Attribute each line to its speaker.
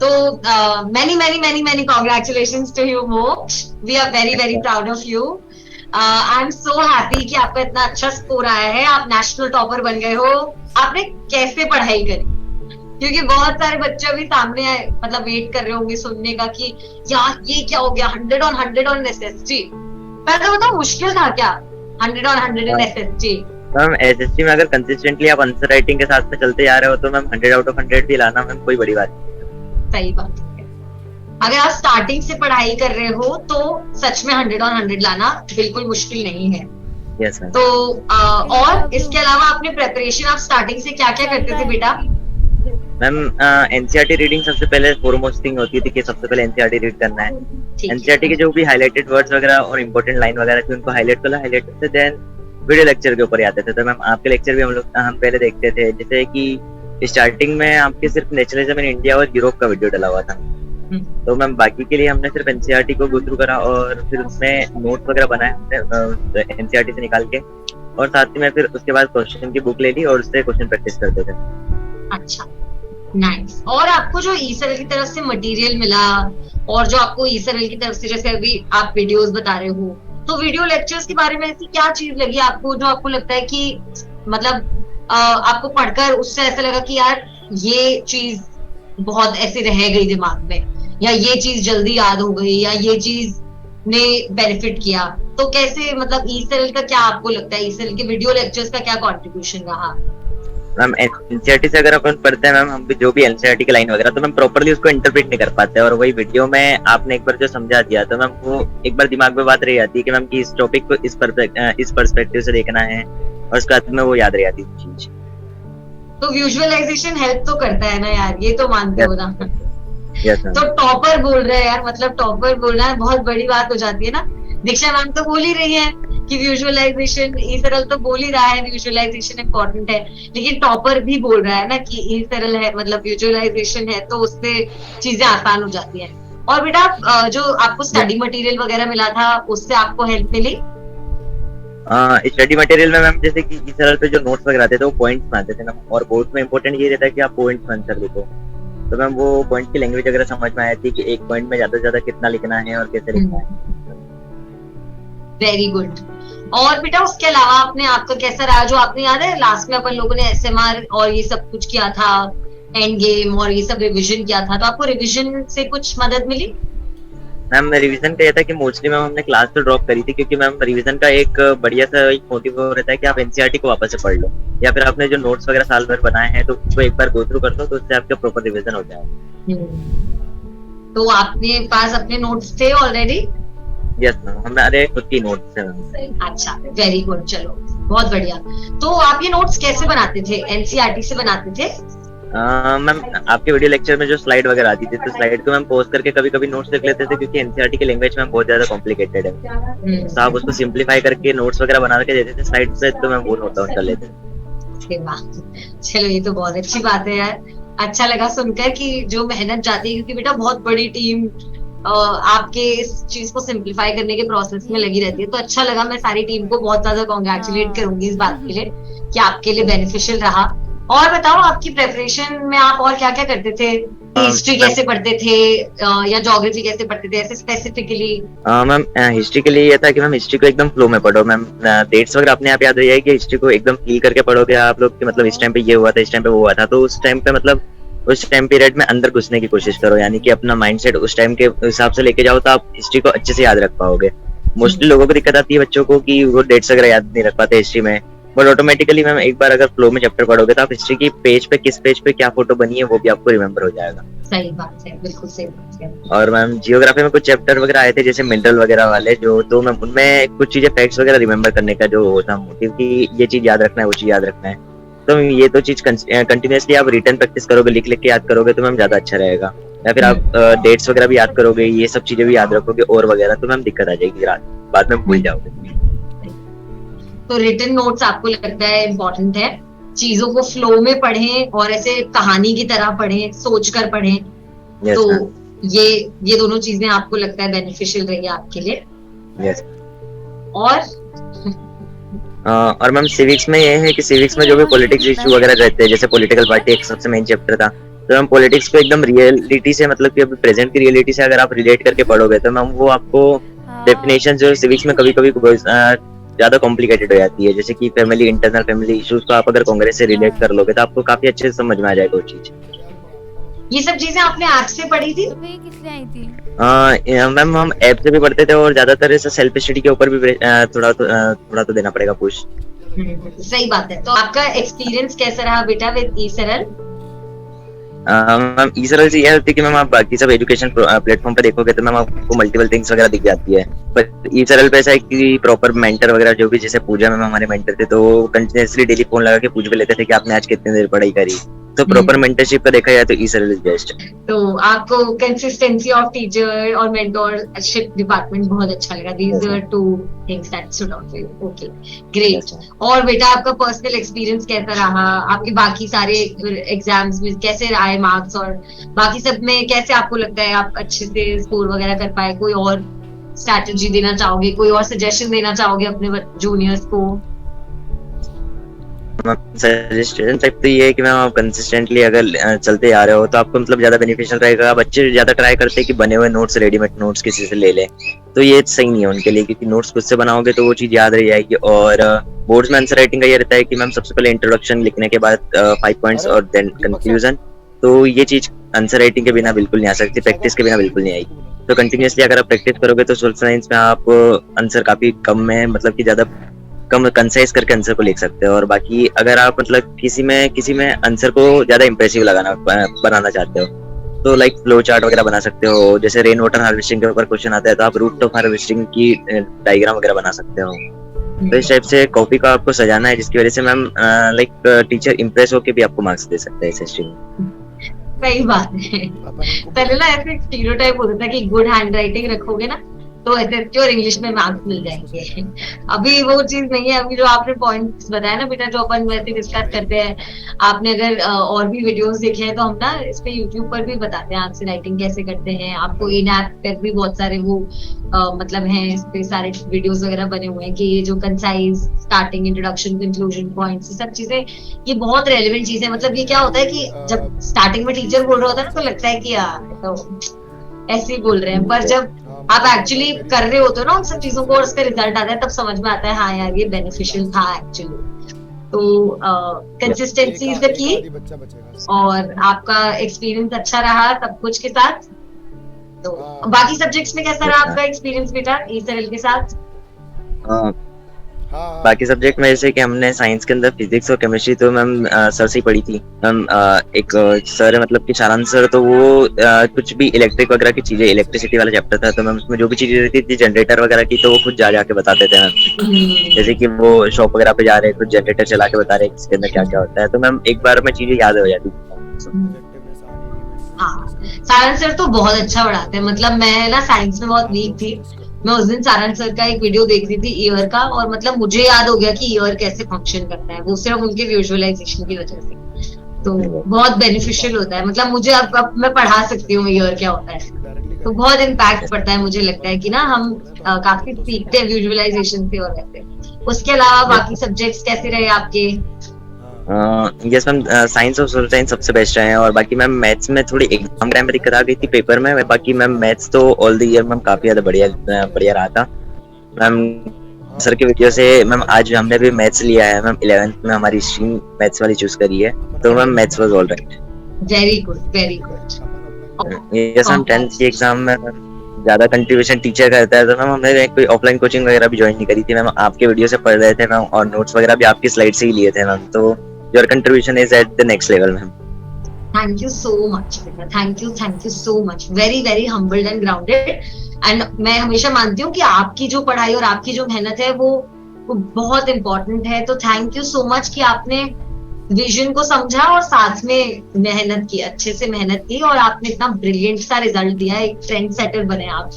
Speaker 1: तो many many many many congratulations to you Moksha. We are very very proud of you. I am so happy कि आपका इतना अच्छा score आया है, आप नेशनल टॉपर बन गए हो। आपने कैसे पढ़ाई करी? क्योंकि बहुत सारे बच्चे अभी सामने आए, मतलब वेट कर रहे होंगे सुनने का कि यार ये क्या हो गया, 100 on एसएसटी। पहले तो बताओ मुश्किल था क्या 100 in एसएसटी?
Speaker 2: मैम एसएसटी में अगर कंसिस्टेंटली आप आंसर राइटिंग के साथ में चलते जा रहे हो तो मैम 100 out of 100 भी लाना मैम कोई बड़ी बात नहीं।
Speaker 1: सही बात है। अगर आप स्टार्टिंग से पढ़ाई कर रहे हो तो सच में 100 on 100 लाना बिल्कुल मुश्किल नहीं है।
Speaker 2: Yes ma'am.
Speaker 1: तो और इसके अलावा अपने प्रिपरेशन आप स्टार्टिंग से क्या क्या करते थे बेटा?
Speaker 2: मैम एनसीईआरटी रीडिंग सबसे पहले फोरमोस्ट थिंग होती थी कि सबसे पहले एनसीईआरटी रीड करना है। एनसीईआरटी के जो भी हाइलाइटेड वर्ड्स वगैरह और इंपॉर्टेंट लाइन वगैरह थी उनको हाईलाइट करते देन वीडियो लेक्चर के ऊपर आते थे। तो मैम आपके लेक्चर भी हम पहले देखते थे, जैसे कि स्टार्टिंग में आपके सिर्फ नेशनलिज्म इन इंडिया और यूरोप का वीडियो डला हुआ था। तो मैम बाकी के लिए हमने सिर्फ एनसीईआरटी को गो थ्रू करा और फिर उसमें नोट्स वगैरह बनाए हमने एनसीईआरटी से निकाल के, और साथ ही में फिर उसके बाद क्वेश्चन की बुक ले ली और उससे क्वेश्चन प्रैक्टिस करते थे।
Speaker 1: अच्छा, नाइस। और आपको जो ईसरल की तरफ से मटेरियल मिला और जो आपको ईसरल की तरफ से, जैसे अभी आप वीडियोस बता रहे हो, तो वीडियो लेक्चर्स के बारे में ऐसी क्या चीज लगी आपको जो आपको लगता है कि मतलब आपको पढ़कर उससे ऐसा लगा कि यार ये चीज बहुत ऐसे रह गई दिमाग में, या ये चीज जल्दी याद हो गई, या ये चीज ने बेनिफिट किया? तो कैसे, मतलब ईसरल का क्या आपको लगता है, ईसरल के वीडियो लेक्चर्स का क्या कंट्रीब्यूशन रहा?
Speaker 2: मैम एनसीईआरटी से अगर अपन पढ़ते हैं मैम, हम भी जो भी एनसीईआरटी की लाइन वगैरह, तो मैम प्रॉपर्ली उसको इंटरप्रेट नहीं कर पाते, और वही वीडियो में आपने एक बार जो समझा दिया तो मैम वो एक बार दिमाग में बात रह जाती है कि मैम कि इस टॉपिक को इस पर्सपेक्टिव से देखना है, और उसके बाद में वो याद रह जाती है चीज।
Speaker 1: तो विजुअलाइजेशन हेल्प तो करता है ना यार, ये तो मानते हो ना?
Speaker 2: यस।
Speaker 1: तो टॉपर बोल रहे हैं यार, मतलब टॉपर बोलना है बहुत बड़ी बात हो जाती है ना। दीक्षा मैम तो बोल ही रही है कि विजुअलाइजेशन, ईसरल तो बोल ही रहा है विजुअलाइजेशन इम्पोर्टेंट है, लेकिन टॉपर भी बोल रहा है ना कि ईसरल है मतलब विजुअलाइजेशन है, तो उससे चीजें आसान हो जाती हैं। और बेटा जो आपको स्टडी मटेरियल वगैरह मिला था उससे आपको हेल्प मिली?
Speaker 2: स्टडी मटेरियल में मैम जैसे कि ईसरल पे जो नोट्स वगैरह आते थे वो पॉइंट्स में आते थे ना, और बोर्ड में इंपॉर्टेंट ये रहता है कि आप पॉइंट्स में आंसर लिखो। तो मैम वो पॉइंट की लैंग्वेज वगैरह समझ में आई थी कि एक पॉइंट में ज्यादा से ज्यादा कितना लिखना है और कैसे लिखना है।
Speaker 1: Very good. और बेटा उसके अलावा आपने, आपका कैसा रहा, जो आपने याद है लास्ट में अपन लोगों ने एसएमआर और ये सब कुछ किया था, एंड गेम और ये सब रिवीजन किया था, तो आपको रिवीजन से कुछ मदद मिली?
Speaker 2: मैम रिवीजन का ये था कि मोस्टली मैम हमने क्लास तो ड्रॉप करी थी, क्योंकि मैम रिवीजन का एक बढ़िया सा एक मोटिव रहता है कि आप एनसीईआरटी को वापस से पढ़ लो, या फिर आपने जो नोट्स वगैरह साल भर बनाए हैं तो उसको एक बार गो थ्रू कर लो, तो उससे आपका प्रॉपर रिवीजन हो जाएगा।
Speaker 1: तो आपने पास अपने नोट्स थे ऑलरेडी?
Speaker 2: यस मैम, हमारे खुद की नोट्स हैं।
Speaker 1: अच्छा, वेरी गुड, चलो बहुत बढ़िया। तो आप ये नोट्स कैसे बनाते थे? एनसीईआरटी से बनाते थे?
Speaker 2: मैम आपके वीडियो लेक्चर में जो स्लाइड वगैरह आती थी तो स्लाइड को मैम पॉज करके कभी कभी नोट्स लिख लेते थे, क्योंकि एनसीईआरटी की लैंग्वेज में बहुत ज्यादा कॉम्प्लिकेटेड है, तो आप उसको सिंप्लीफाई करके नोट्स वगैरह बना के देते थे स्लाइड पे, तो मैम वो नोट डाउन कर लेते थे।
Speaker 1: चलो ये तो बहुत अच्छी बात है यार, अच्छा लगा सुनकर कि जो मेहनत जाती है, क्योंकि बेटा बहुत बड़ी टीम आपके इस चीज को सिंप्लीफाई करने के प्रोसेस में लगी रहती है। तो अच्छा लगा, मैं सारी टीम को बहुत ज्यादा कॉन्ग्रेचुलेट करूंगी इस बात के लिए कि आपके लिए बेनिफिशियल रहा। और बताओ आपकी प्रिपरेशन में आप और क्या क्या करते थे? हिस्ट्री कैसे पढ़ते थे या ज्योग्राफी कैसे पढ़ते थे ऐसे स्पेसिफिकली?
Speaker 2: मैम हिस्ट्री के लिए ये था कि मैम हिस्ट्री को एकदम फ्लो में पढ़ो मैम, डेट्स वगैरह अपने आप याद रह जाएगी। हिस्ट्री को एकदम फील करके पढ़ोगे आप लोग कि मतलब इस टाइम पे ये हुआ था, इस टाइम पे वो हुआ था, तो उस टाइम पे मतलब उस टाइम पीरियड में अंदर घुसने की कोशिश करो, यानी कि अपना माइंडसेट उस टाइम के हिसाब से लेके जाओ, तो आप हिस्ट्री को अच्छे से याद रख पाओगे। मोस्टली लोगों को दिक्कत आती है बच्चों को कि वो डेट्स वगैरह याद नहीं रख पाते हिस्ट्री में, बट ऑटोमेटिकली मैम एक बार अगर फ्लो में चैप्टर पढ़ोगे तो आप हिस्ट्री की पेज पे किस पेज पे क्या फोटो बनी है वो भी आपको रिमेम्बर हो जाएगा।
Speaker 1: सही बात है, बिल्कुल सही बात है।
Speaker 2: और मैम जियोग्राफी में कुछ चैप्टर वगैरह आए थे जैसे मिनरल वगैरह वाले, जो तो मैम उनमें कुछ चीजें फैक्ट्स वगैरह रिमेम्बर करने का जो होता मोटिव कि ये चीज याद रखना है वो चीज याद रखना है, तो ये तो चीज कंटिन्यूअसली आप रिटर्न प्रैक्टिस करोगे, लिख लिख के याद करोगे तो मैम ज्यादा अच्छा रहेगा। या फिर आप डेट्स वगैरह भी याद करोगे, ये सब चीजें भी याद रखोगे और वगैरह, तो मैम दिक्कत आ जाएगी, बाद में भूल जाओगे।
Speaker 1: तो रिटन नोट्स आपको लगता है इम्पोर्टेंट है, चीजों को फ्लो में पढ़ें और ऐसे कहानी की तरह पढ़ें, सोचकर पढ़ें।
Speaker 2: yes,
Speaker 1: तो ये दोनों चीजें आपको लगता है बेनिफिशियल रहेगी आपके लिए?
Speaker 2: yes.
Speaker 1: और
Speaker 2: मैम सिविक्स में ये है कि सिविक्स में जो भी पॉलिटिक्स इशू वगैरह रहते हैं, जैसे पॉलिटिकल पार्टी एक सबसे मेन चैप्टर था, तो मैम पॉलिटिक्स को एकदम रियलिटी से, मतलब कि अभी प्रेजेंट की रियलिटी से अगर आप रिलेट करके पढ़ोगे तो मैम वो आपको डेफिनेशन जो सिविक्स में कभी कभी ज्यादा कॉम्प्लिकेटेड हो जाती है, जैसे कि फैमिली, इंटरनल फैमिली इश्यूज को आप अगर कांग्रेस से रिलेट कर लोगे तो आपको काफी अच्छे से समझ में आ जाएगा वो चीज।
Speaker 1: ये सब चीजें आपने ऐप से पढ़ी थी?
Speaker 3: तो ये किस लिए आई थी?
Speaker 2: मैम हम ऐप से भी पढ़ते थे और ज्यादातर ऐसा सेल्फ स्टडी के ऊपर भी थोड़ा तो देना पड़ेगा पुश।
Speaker 1: सही बात है। तो आपका एक्सपीरियंस कैसा रहा बेटा विद ई सरल?
Speaker 2: मैम ई सरल से यह होती है कि मैम आप बाकी सब एजुकेशन प्लेटफॉर्म पे देखोगे तो मैम आपको मल्टीपल थिंग्स वगैरह दिख जाती है, पर ई सरल पे ऐसा है कि प्रॉपर मेंटर वगैरह जो भी, जैसे पूजा में हमारे मेंटर थे तो वो कंटिन्यूअसली डेली फोन लगा के पूछ भी लेते थे कि आपने आज कितनी देर पढ़ाई करी। तो प्रॉपर मेंटरशिप का देखा जाए तो ई सरल इज बेस्ट।
Speaker 1: तो आपको कंसिस्टेंसी ऑफ टीचर और मेंटरशिप डिपार्टमेंट बहुत अच्छा लगा। These are two things that stood out for you. Okay, great. और बेटा आपका पर्सनल एक्सपीरियंस कैसा रहा? आपके बाकी सारे एग्जाम्स में कैसे आए मार्क्स, और बाकी सब में कैसे आपको लगता है आप अच्छे से स्कोर वगैरह कर पाए? कोई और स्ट्रैटेजी देना चाहोगे, कोई और सजेशन देना चाहोगे अपने जूनियर्स को?
Speaker 2: सजेशन टाइप तो ये है कि मैम आप कंसिस्टेंटली अगर चलते आ रहे हो तो आपको मतलब ज्यादा बेनिफिशियल रहेगा। बच्चे ज्यादा ट्राई करते हैं कि बने हुए नोट्स, रेडीमेड नोट्स किसी से ले लें, तो ये सही नहीं है उनके लिए, क्योंकि नोट्स खुद से बनाओगे तो वो चीज याद रह जाएगी। और बोर्ड्स में आंसर राइटिंग का ये रहता है कि मैम सबसे पहले इंट्रोडक्शन लिखने के बाद 5 पॉइंट्स और देन कंक्लूजन, तो ये चीज आंसर राइटिंग के बिना बिल्कुल नहीं आ सकती, प्रैक्टिस के बिना बिल्कुल नहीं आएगी। तो कंटिन्यूअसली अगर आप प्रैक्टिस करोगे तो सोशल साइंस में आप आंसर काफी कम में, मतलब कि ज्यादा कम कंसाइज करके आंसर को लिख सकते हो। और बाकी अगर आप मतलब किसी में आंसर को ज्यादा इंप्रेसिव बनाना चाहते हो तो लाइक फ्लो चार्ट वगैरह बना सकते हो। जैसे रेन वाटर हार्वेस्टिंग के ऊपर क्वेश्चन आता है तो आप रूट ऑफ हार्वेस्टिंग की डायग्राम वगैरह बना सकते हो। तो इस टाइप से कॉपी को आपको सजाना है जिसकी वजह से मैम लाइक टीचर इंप्रेस होकर भी आपको मार्क्स दे सकता है एसएसटी में।
Speaker 1: सही बात है। पहले ना ऐसे स्टीरियोटाइप होता था कि गुड हैंडराइटिंग रखोगे ना तो एसएसटी और इंग्लिश में मार्क्स मिल जाएंगे। अभी वो चीज नहीं है। अभी जो आपने पॉइंट्स बताया ना बेटा, जो अपन वैसे डिस्कस करते हैं, आपने अगर और भी वीडियोस देखे हैं तो हम ना इस पे यूट्यूब पर भी बताते हैं आंसर राइटिंग कैसे करते हैं। आपको इन ऐप पर भी बहुत सारे वो मतलब हैं, इस पे सारे वीडियोस वगैरह बने हुए हैं कि ये जो concise, starting, introduction, conclusion points, सब चीजें ये बहुत रेलेवेंट चीज है। मतलब ये क्या होता है कि जब स्टार्टिंग में टीचर बोल रहा होता है ना तो लगता है कि यार तो ऐसे ही बोल रहे हैं, पर जब आप एक्चुअली कर रहे होते हो ना उन सब चीजों को और उसका रिजल्ट आता है तब समझ में आता है हाँ यार ये बेनिफिशियल था एक्चुअली। तो कंसिस्टेंसी इज द की। और आपका एक्सपीरियंस अच्छा रहा सब कुछ के साथ। तो बाकी सब्जेक्ट्स में कैसा रहा आपका एक्सपीरियंस बेटा ई सरल के साथ?
Speaker 2: बाकी सब्जेक्ट में जैसे कि हमने साइंस के अंदर फिजिक्स और केमिस्ट्री तो मैम सर से ही पढ़ी थी। मैम एक सर है मतलब कि सारांश सर, तो वो कुछ भी इलेक्ट्रिक वगैरह की चीजें, इलेक्ट्रिसिटी वाला चैप्टर था तो मैम उसमें जो भी चीजें रहती थी जनरेटर वगैरह की तो वो खुद जाके बताते थे मैम। जैसे कि वो शॉप वगैरह पे जा रहे हैं कुछ जनरेटर चला के बता रहे हैं इसके अंदर क्या क्या होता है, तो मैम एक बार में चीजें याद हो जाती थी।
Speaker 1: सारांश सर तो बहुत अच्छा पढ़ाते हैं। मतलब मैं ना साइंस में बहुत वीक थी, मैं उस दिन सारांश सर का एक वीडियो देख रही थी ईयर का, और मतलब मुझे याद हो गया कि ईयर कैसे फंक्शन करता है, वो सिर्फ उनके विजुअलाइजेशन की वजह से। तो बहुत बेनिफिशियल होता है। मतलब मुझे अब मैं पढ़ा सकती हूँ ईयर क्या होता है, तो बहुत इम्पैक्ट पड़ता है। मुझे लगता है कि ना हम काफी सीखते हैं विजुअलाइजेशन से और वैसे। उसके अलावा बाकी सब्जेक्ट्स कैसे रहे आपके?
Speaker 2: यस मैम, साइंस और सोशल साइंस सबसे बेस्ट रहे हैं। और बाकी मैम मैथ्स में थोड़ी एग्जाम टाइम में दिक्कत आ गई थी पेपर में, बाकी मैम मैथ्स तो ऑल द ईयर मैम काफी ज्यादा बढ़िया रहा था मैम। सर की वीडियो से मैम आज हमने भी मैथ्स लिया है मैम, 11th में हमारी स्ट्रीम मैथ्स वाली चूज करी है, तो ma'am maths was all right.
Speaker 1: Very good, very good.
Speaker 2: Yes ma'am, 10th की एग्जाम में ज्यादा कंट्रीब्यूशन टीचर करता है तो मैम हमने कोई ऑफलाइन कोचिंग वगैरह भी ज्वाइन नहीं करी थी मैम, आपके वीडियो से पढ़ रहे थे मैम और नोट्स वगैरह भी आपकी स्लाइड से ही लिए थे मैम। तो your contribution is at the next level ma'am.
Speaker 1: Thank you so much बेटा, thank you so much. Very very humbled and grounded. And मैं हमेशा मानती हूँ कि आपकी जो पढ़ाई और आपकी जो मेहनत है वो बहुत इंपॉर्टेंट है। तो थैंक यू सो मच कि आपने विजन को समझा और साथ में मेहनत की, अच्छे से मेहनत की, और आपने इतना ब्रिलियंट सा रिजल्ट दिया, एक ट्रेंड सेटर बने आप।